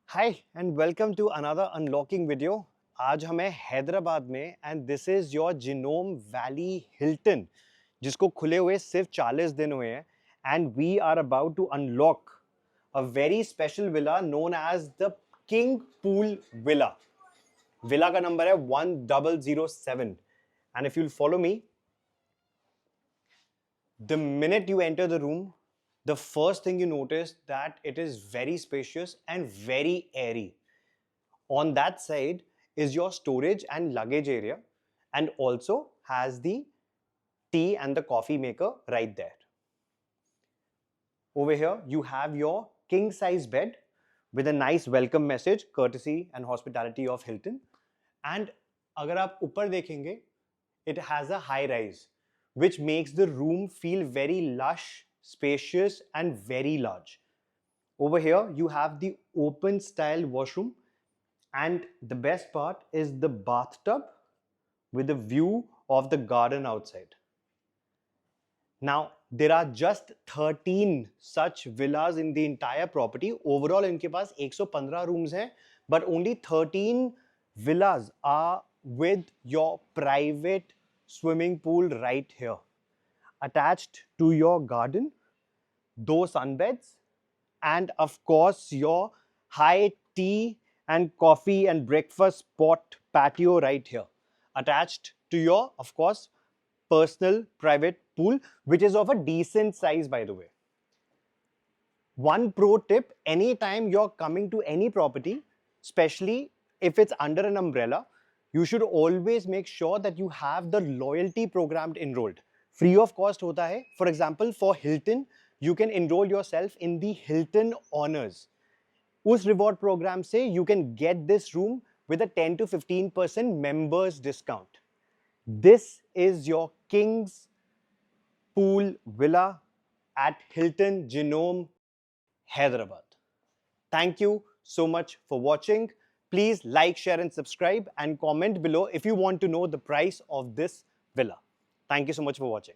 Hi and welcome to another unlocking video. आज हम हैं हैदराबाद में and this is your Genome Valley Hilton जिसको खुले हुए सिर्फ 40 दिन हुए हैं and we are about to unlock a very special villa known as the King Pool Villa. Villa का नंबर है 1007 and if you'll follow me, the minute you enter the room, the first thing you notice that it is very spacious and very airy. On that side is your storage and luggage area and also has the tea and the coffee maker right there. Over here you have your king size bed with a nice welcome message courtesy and hospitality of Hilton. And अगर आप ऊपर देखेंगे, it has a high rise which makes the room feel very lush, spacious and very large. Over here you have the open style washroom and the best part is the bathtub with a view of the garden outside. Now there are just 13 such villas in the entire property. Overall इनके पास 115 rooms हैं, but only 13 villas are with your private swimming pool right here. Attached to your garden, 2 sunbeds, and of course your high tea and coffee and breakfast spot patio right here. Attached to your, of course, personal private pool, which is of a decent size, by the way. One pro tip, anytime you're coming to any property, especially if it's under an umbrella, you should always make sure that you have the loyalty program enrolled. Free of cost hota hai. For example, for Hilton, you can enroll yourself in the Hilton Honors. Us reward program se you can get this room with a 10 to 15% members discount. This is your King's Pool Villa at Hilton Genome, Hyderabad. Thank you so much for watching. Please like, share and subscribe and comment below if you want to know the price of this villa. Thank you so much for watching.